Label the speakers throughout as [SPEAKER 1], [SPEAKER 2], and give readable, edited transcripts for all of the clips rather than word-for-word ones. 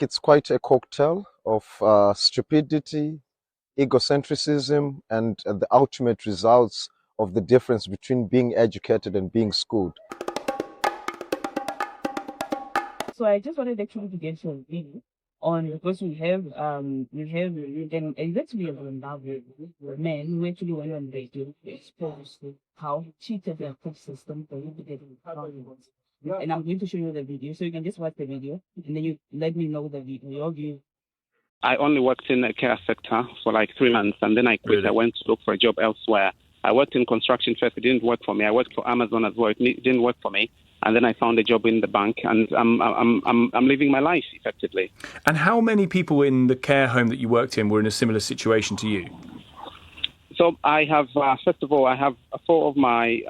[SPEAKER 1] it's quite a cocktail of stupidity, egocentrism, and the ultimate results of the difference between being educated and being schooled.
[SPEAKER 2] So I just wanted actually to get your view on, because we have and it's actually a Zimbabwe man who actually went on radio to expose how he cheated the court system for you to get in power. And I'm going to show you the video, so you can just watch the video and then you let me know the video, your view.
[SPEAKER 3] I only worked in the care sector for like 3 months, and then I quit.
[SPEAKER 4] Really?
[SPEAKER 3] I went to look for a job elsewhere. I worked in construction first. It didn't work for me. I worked for Amazon as well. It didn't work for me. And then I found a job in the bank, and I'm living my life effectively.
[SPEAKER 4] And how many people in the care home that you worked in were in a similar situation to you?
[SPEAKER 3] So I have, first of all, I have 4 of my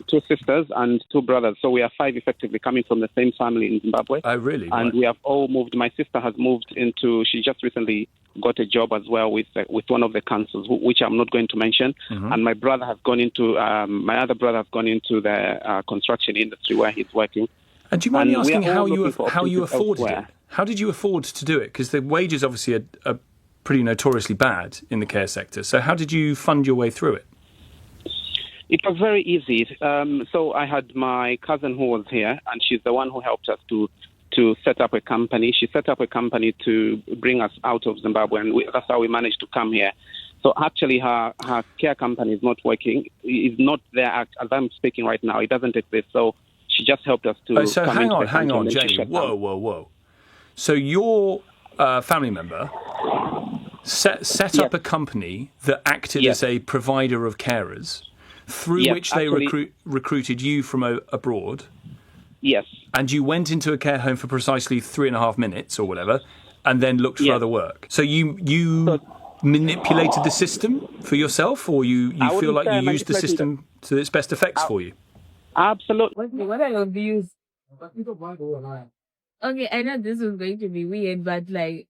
[SPEAKER 3] 2 sisters and 2 brothers. So we are 5 effectively coming from the same family in Zimbabwe.
[SPEAKER 4] Oh, really?
[SPEAKER 3] And
[SPEAKER 4] Right.
[SPEAKER 3] we have all moved. My sister has moved into, she just recently got a job as well with one of the councils, which I'm not going to mention.
[SPEAKER 4] Mm-hmm.
[SPEAKER 3] And my brother has gone into, my other brother has gone into the construction industry where he's working.
[SPEAKER 4] And do you mind me
[SPEAKER 3] And we
[SPEAKER 4] asking
[SPEAKER 3] are all
[SPEAKER 4] how you
[SPEAKER 3] looking for
[SPEAKER 4] afforded
[SPEAKER 3] elsewhere.
[SPEAKER 4] it? How did you afford to do it? Because the wages obviously are pretty notoriously bad in the care sector. So how did you fund your way through it?
[SPEAKER 3] It was very easy. So I had my cousin who was here, and she's the one who helped us to set up a company. She set up a company to bring us out of Zimbabwe, and that's how we managed to come here. So actually, her care company is not working. It's not there as I'm speaking right now. It doesn't exist. So she just helped us to.
[SPEAKER 4] So
[SPEAKER 3] come
[SPEAKER 4] hang
[SPEAKER 3] into the
[SPEAKER 4] on,
[SPEAKER 3] country and
[SPEAKER 4] Jamie.
[SPEAKER 3] shut down.
[SPEAKER 4] Whoa. So your family member set up a company that acted
[SPEAKER 3] Yes.
[SPEAKER 4] as a provider of carers, through
[SPEAKER 3] Yes,
[SPEAKER 4] which they
[SPEAKER 3] actually-
[SPEAKER 4] recruited you from abroad,
[SPEAKER 3] Yes.
[SPEAKER 4] and you went into a care home for precisely 3.5 minutes or whatever, and then looked for
[SPEAKER 3] Yes.
[SPEAKER 4] other work. So you manipulated the system for yourself, or you
[SPEAKER 3] I
[SPEAKER 4] feel
[SPEAKER 3] wouldn't
[SPEAKER 4] like
[SPEAKER 3] say I
[SPEAKER 4] you used the
[SPEAKER 3] manipulated
[SPEAKER 4] system to its best effects for you?
[SPEAKER 3] Absolutely.
[SPEAKER 2] What are your views? Okay, I know this is going to be weird, but like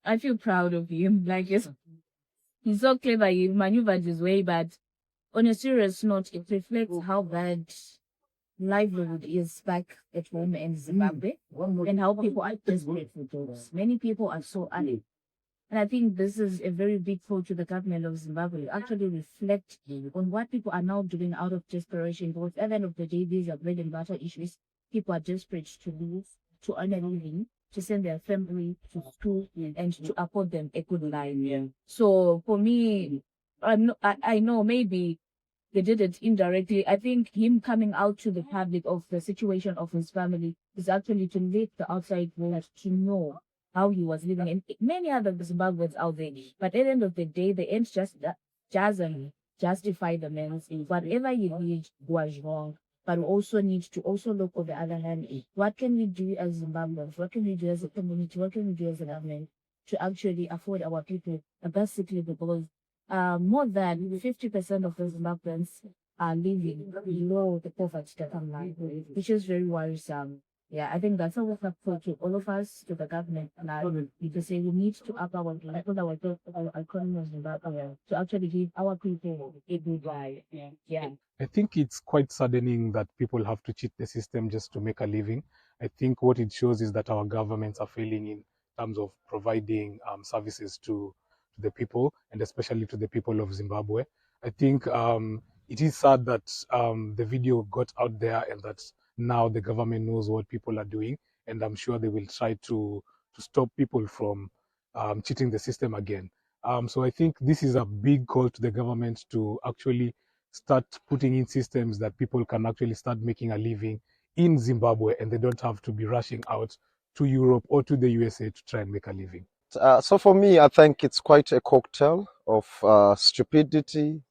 [SPEAKER 2] I feel proud of him. Like he's so clever. He maneuvered his way, but on a serious note, it reflects how bad livelihood is back at home in Zimbabwe, and how people are desperate for jobs. Many people are so unemployed. And I think this is a very big call to the government of Zimbabwe to actually reflect on what people are now doing out of desperation. Because at the end of the day, these are bread and butter issues. People are desperate to live, to earn a living, to send their family to school, and to afford them a good life. Yeah. So for me, I know maybe they did it indirectly. I think him coming out to the public of the situation of his family is actually to let the outside world to know how he was living, and many other Zimbabweans out there. But at the end of the day, the end just doesn't justify the man's. Whatever he did was wrong. But we also need to also look on the other hand. What can we do as Zimbabweans? What can we do as a community? What can we do as a government to actually afford our people? Basically, because more than 50% of the Zimbabweans are living below the poverty line, which is very worrisome. Yeah, I think that's always up to all of us, to the government, and because we need to up our economy of Zimbabwe to actually give our people a good life. Yeah.
[SPEAKER 5] I think it's quite saddening that people have to cheat the system just to make a living. I think what it shows is that our governments are failing in terms of providing services to the people, and especially to the people of Zimbabwe. I think it is sad that the video got out there, and that now the government knows what people are doing, and I'm sure they will try to stop people from cheating the system again. So I think this is a big call to the government to actually start putting in systems that people can actually start making a living in Zimbabwe, and they don't have to be rushing out to Europe or to the USA to try and make a living.
[SPEAKER 1] So for me, I think it's quite a cocktail of stupidity,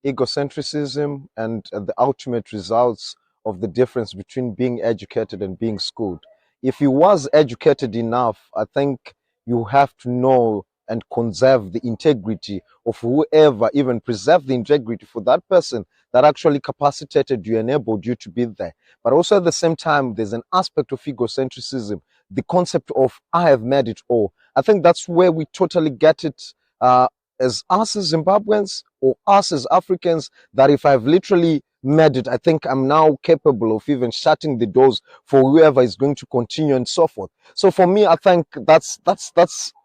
[SPEAKER 1] egocentrism, and the ultimate results of the difference between being educated and being schooled. If you was educated enough, I think you have to know and conserve the integrity of whoever, even preserve the integrity for that person that actually capacitated you, enabled you to be there. But also at the same time, there's an aspect of egocentrism, the concept of I have made it all. I think that's where we totally get it as us as Zimbabweans or us as Africans, that if I've literally made it, I think I'm now capable of even shutting the doors for whoever is going to continue and so forth. So for me, I think that's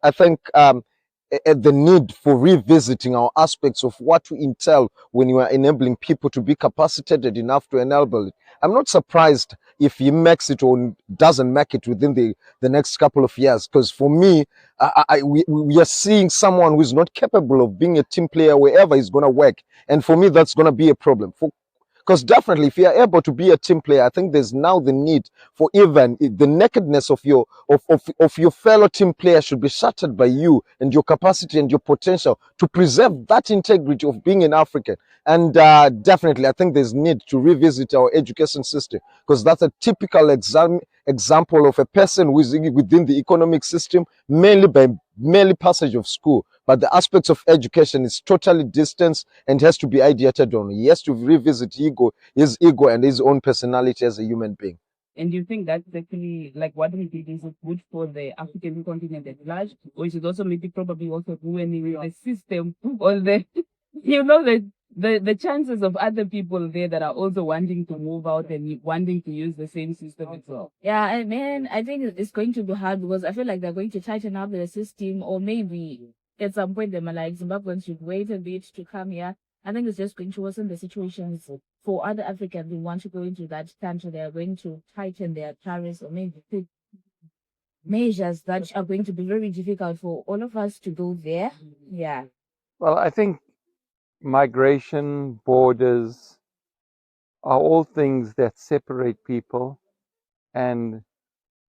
[SPEAKER 1] I think the need for revisiting our aspects of what we entail when you are enabling people to be capacitated enough to enable it. I'm not surprised if he makes it or doesn't make it within the next couple of years, because for me, we are seeing someone who is not capable of being a team player wherever he's going to work. And for me, that's going to be a problem. Because definitely, if you are able to be a team player, I think there's now the need for even the nakedness of of your fellow team player should be shattered by you and your capacity and your potential to preserve that integrity of being an African. And definitely, I think there's need to revisit our education system, because that's a typical example of a person who is within the economic system mainly by merely passage of school, but the aspects of education is totally distanced and has to be ideated on. He has to revisit his ego and his own personality as a human being.
[SPEAKER 6] And do you think that's actually like what we did is it good for the African continent at large, or is it also maybe probably also ruining the system or the the chances of other people there that are also wanting to move out and wanting to use the same system as well?
[SPEAKER 2] Yeah, I mean, I think it's going to be hard because I feel like they're going to tighten up the system, or maybe at some point they might like Zimbabweans should wait a bit to come here. I think it's just going to worsen the situations for other Africans who want to go into that country. They are going to tighten their tariffs or maybe take measures that are going to be very difficult for all of us to go there. Yeah.
[SPEAKER 7] Well, I think migration, borders are all things that separate people and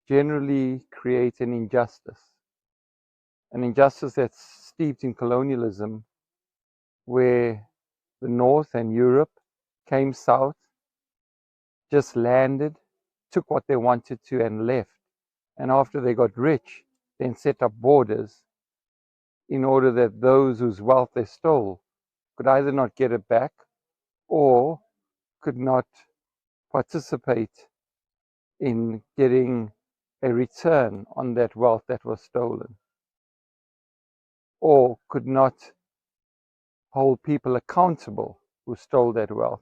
[SPEAKER 7] generally create an injustice that's steeped in colonialism, where the North and Europe came south, just landed, took what they wanted to and left. And after they got rich, then set up borders in order that those whose wealth they stole could either not get it back or could not participate in getting a return on that wealth that was stolen, or could not hold people accountable who stole that wealth.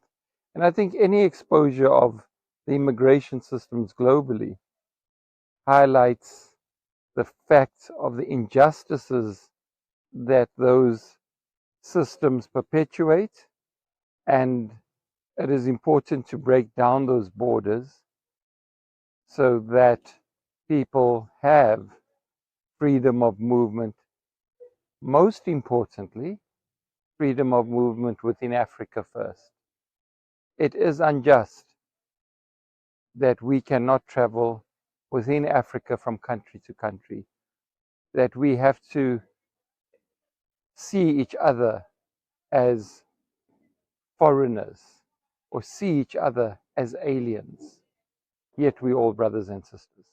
[SPEAKER 7] And I think any exposure of the immigration systems globally highlights the fact of the injustices that those systems perpetuate, and it is important to break down those borders so that people have freedom of movement. Most importantly, freedom of movement within Africa first. It is unjust that we cannot travel within Africa from country to country, that we have to see each other as foreigners or see each other as aliens, yet we're all brothers and sisters.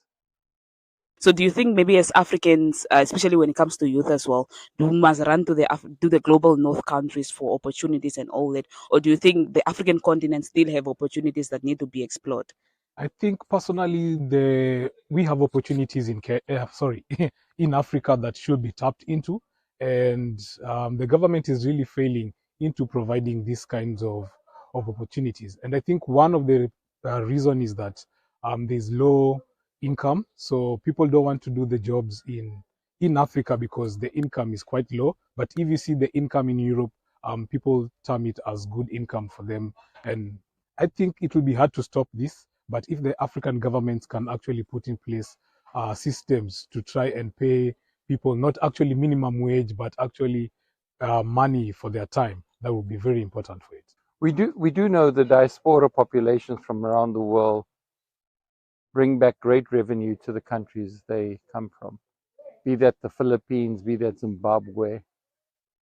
[SPEAKER 6] So do you think maybe as Africans, especially when it comes to youth as well, we must run to the global North countries for opportunities and all that, or do you think the African continent still have opportunities that need to be explored?
[SPEAKER 5] I think personally, we have opportunities in Africa that should be tapped into, and the government is really failing into providing these kinds of opportunities. And I think one of the reason is that there's low income, so people don't want to do the jobs in Africa because the income is quite low. But if you see the income in Europe, people term it as good income for them, and I think it will be hard to stop this. But if the African governments can actually put in place systems to try and pay people not actually minimum wage, but actually money for their time, that would be very important for it.
[SPEAKER 7] We do know the diaspora populations from around the world bring back great revenue to the countries they come from, be that the Philippines, be that Zimbabwe.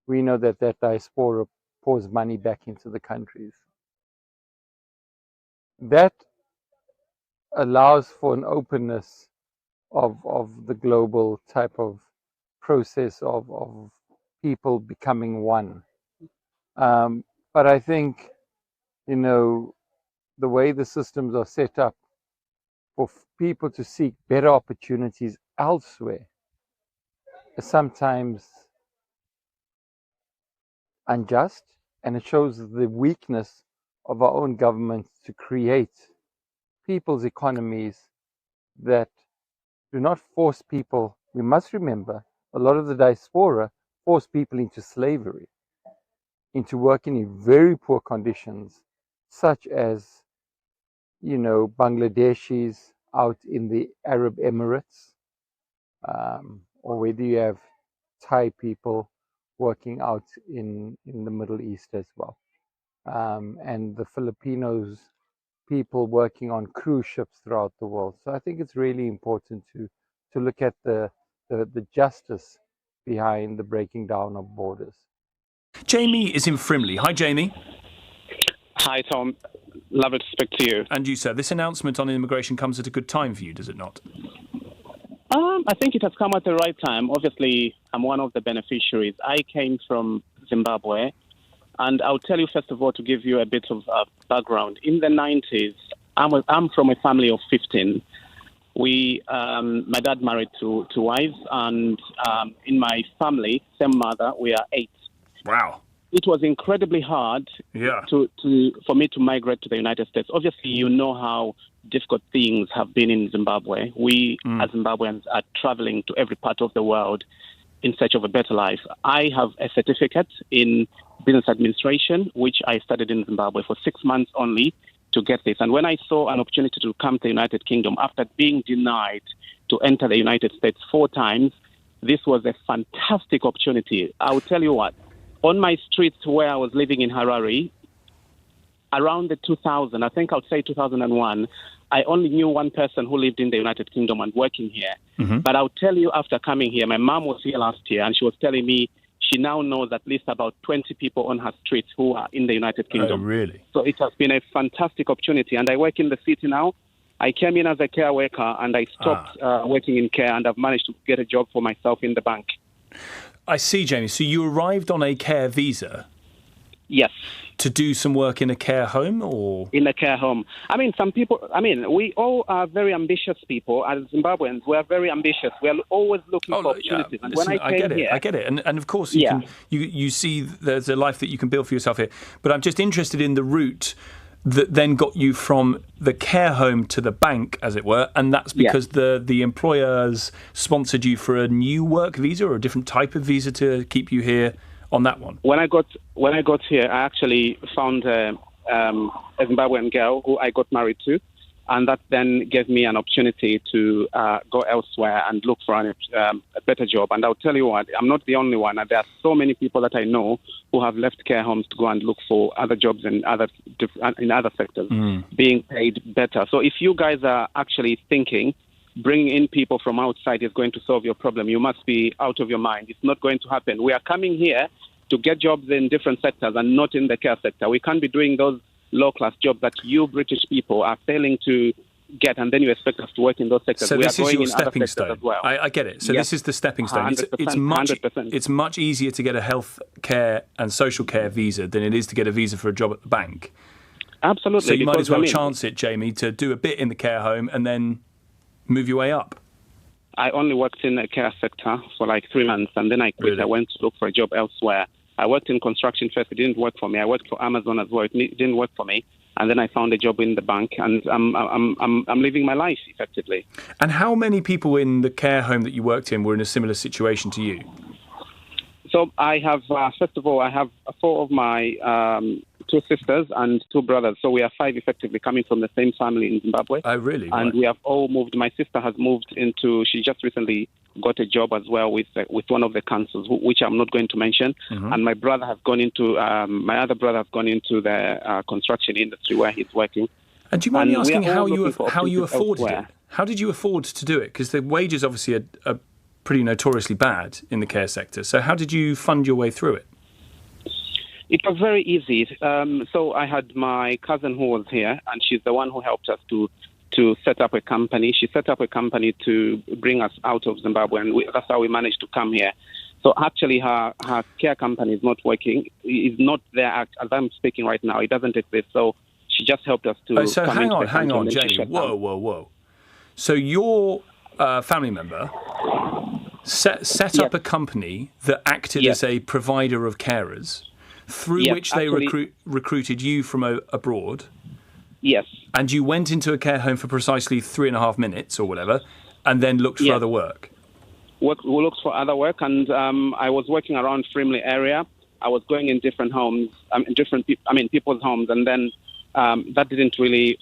[SPEAKER 7] We know that diaspora pours money back into the countries. That allows for an openness of the global type of process of people becoming one. But I think, the way the systems are set up for people to seek better opportunities elsewhere is sometimes unjust, and it shows the weakness of our own governments to create people's economies that do not force people. We must remember a lot of the diaspora forced people into slavery, into working in very poor conditions, such as, Bangladeshis out in the Arab Emirates, or whether you have Thai people working out in the Middle East as well, and the Filipinos people working on cruise ships throughout the world. So I think it's really important to look at the justice behind the breaking down of borders.
[SPEAKER 4] Jamie is in Frimley. Hi, Jamie.
[SPEAKER 3] Hi, Tom. Lovely to speak to you.
[SPEAKER 4] And you, sir. This announcement on immigration comes at a good time for you, does it not?
[SPEAKER 3] I think it has come at the right time. Obviously, I'm one of the beneficiaries. I came from Zimbabwe, and I'll tell you first of all to give you a bit of background. In the 90s, I'm from a family of 15. My dad married two wives, and in my family, same mother, we are 8.
[SPEAKER 4] Wow.
[SPEAKER 3] It was incredibly hard for me to migrate to the United States. Obviously, you know how difficult things have been in Zimbabwe. We, as Zimbabweans, are traveling to every part of the world in search of a better life. I have a certificate in business administration, which I studied in Zimbabwe for 6 months only to get this. And when I saw an opportunity to come to the United Kingdom after being denied to enter the United States 4 times, this was a fantastic opportunity. I will tell you what. On my streets where I was living in Harare, around the 2000, I think I would say 2001, I only knew one person who lived in the United Kingdom and working here. Mm-hmm. But I'll tell you, after coming here, my mom was here last year, and she was telling me she now knows at least about 20 people on her streets who are in the United Kingdom.
[SPEAKER 4] Oh, really?
[SPEAKER 3] So it has been a fantastic opportunity. And I work in the city now. I came in as a care worker, and I stopped working in care, and I've managed to get a job for myself in the bank.
[SPEAKER 4] I see, Jamie. So you arrived on a care visa?
[SPEAKER 3] Yes.
[SPEAKER 4] To do some work in a care home, or? In
[SPEAKER 3] a care home. We all are very ambitious people. As Zimbabweans, we are very ambitious. We are always looking for opportunities.
[SPEAKER 4] Yeah. And listen, I get it. And of course, you see there's a life that you can build for yourself here. But I'm just interested in the route that then got you from the care home to the bank, as it were, and that's because the employers sponsored you for a new work visa or a different type of visa to keep you here on that one.
[SPEAKER 3] When I got here, I actually found a Zimbabwean girl who I got married to, and that then gave me an opportunity to go elsewhere and look for a better job. And I'll tell you what, I'm not the only one. There are so many people that I know who have left care homes to go and look for other jobs in other sectors, being paid better. So if you guys are actually thinking bringing in people from outside is going to solve your problem, you must be out of your mind. It's not going to happen. We are coming here to get jobs in different sectors and not in the care sector. We can't be doing those low-class jobs that you British people are failing to get, and then you expect us to work in those sectors.
[SPEAKER 4] So
[SPEAKER 3] we
[SPEAKER 4] this
[SPEAKER 3] are
[SPEAKER 4] is
[SPEAKER 3] going
[SPEAKER 4] your
[SPEAKER 3] in
[SPEAKER 4] stepping
[SPEAKER 3] other sectors
[SPEAKER 4] stone.
[SPEAKER 3] As well.
[SPEAKER 4] I get it. So this is the stepping stone.
[SPEAKER 3] 100%.
[SPEAKER 4] It's much easier to get a health care and social care visa than it is to get a visa for a job at the bank.
[SPEAKER 3] Absolutely.
[SPEAKER 4] So you might as well chance it, Jamie, to do a bit in the care home and then move your way up.
[SPEAKER 3] I only worked in the care sector for like 3 months, and then I quit. Really? I went to look for a job elsewhere. I worked in construction first. It didn't work for me. I worked for Amazon as well. It didn't work for me. And then I found a job in the bank, and I'm living my life effectively. And
[SPEAKER 4] how many people in the care home that you worked in were in a similar situation to you?
[SPEAKER 3] So I have, first of all, I have 4 of my 2 sisters and 2 brothers. So we are 5 effectively coming from the same family in Zimbabwe.
[SPEAKER 4] Oh, really?
[SPEAKER 3] And we have all moved. My sister has moved into, she just recently got a job as well with one of the councils, which I'm not going to mention. Mm-hmm. And my brother has gone into, my other brother has gone into the construction industry where he's working.
[SPEAKER 4] And do you mind me asking how you afforded it? How did you afford to do it? Because the wages obviously are pretty notoriously bad in the care sector. So how did you fund your way through it?
[SPEAKER 3] It was very easy. So I had my cousin who was here, and she's the one who helped us to set up a company. She set up a company to bring us out of Zimbabwe, and that's how we managed to come here. So actually, her care company is not working. Is not there as I'm speaking right now. It doesn't exist. So she just helped us to.
[SPEAKER 4] So hang on, Jamie. Whoa. So your family member set up a company that acted as a provider of carers, through
[SPEAKER 3] Yes,
[SPEAKER 4] which they
[SPEAKER 3] actually-
[SPEAKER 4] recruited you from abroad.
[SPEAKER 3] Yes.
[SPEAKER 4] And you went into a care home for precisely 3.5 minutes or whatever, and then looked for
[SPEAKER 3] Yes.
[SPEAKER 4] other work.
[SPEAKER 3] We looked for other work, and I was working around Frimley area. I was going in different homes, people's homes, and then that didn't really,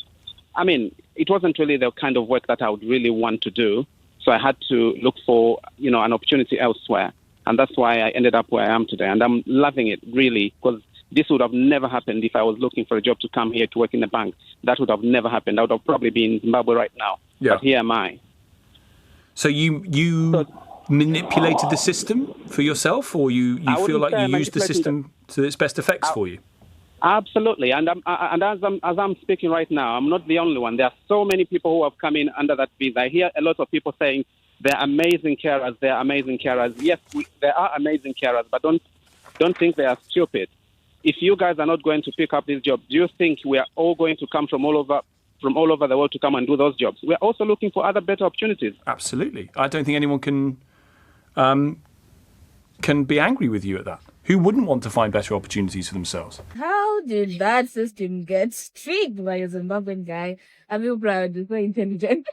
[SPEAKER 3] it wasn't really the kind of work that I would really want to do. So I had to look for, an opportunity elsewhere. And that's why I ended up where I am today. And I'm loving it, really, because this would have never happened if I was looking for a job to come here to work in the bank. That would have never happened. I would have probably been in Zimbabwe right now.
[SPEAKER 4] Yeah.
[SPEAKER 3] But here am I.
[SPEAKER 4] So you manipulated the system for yourself, or you feel like you used the system to its best effects for you?
[SPEAKER 3] Absolutely. And as I'm speaking right now, I'm not the only one. There are so many people who have come in under that visa. I hear a lot of people saying they're amazing carers. They're amazing carers. Yes, there are amazing carers, but don't think they are stupid. If you guys are not going to pick up these jobs, do you think we are all going to come from all over the world to come and do those jobs? We're also looking for other better opportunities.
[SPEAKER 4] Absolutely. I don't think anyone can be angry with you at that. Who wouldn't want to find better opportunities for themselves?
[SPEAKER 2] How did that system get streaked by a Zimbabwean guy? I feel proud. He's so intelligent.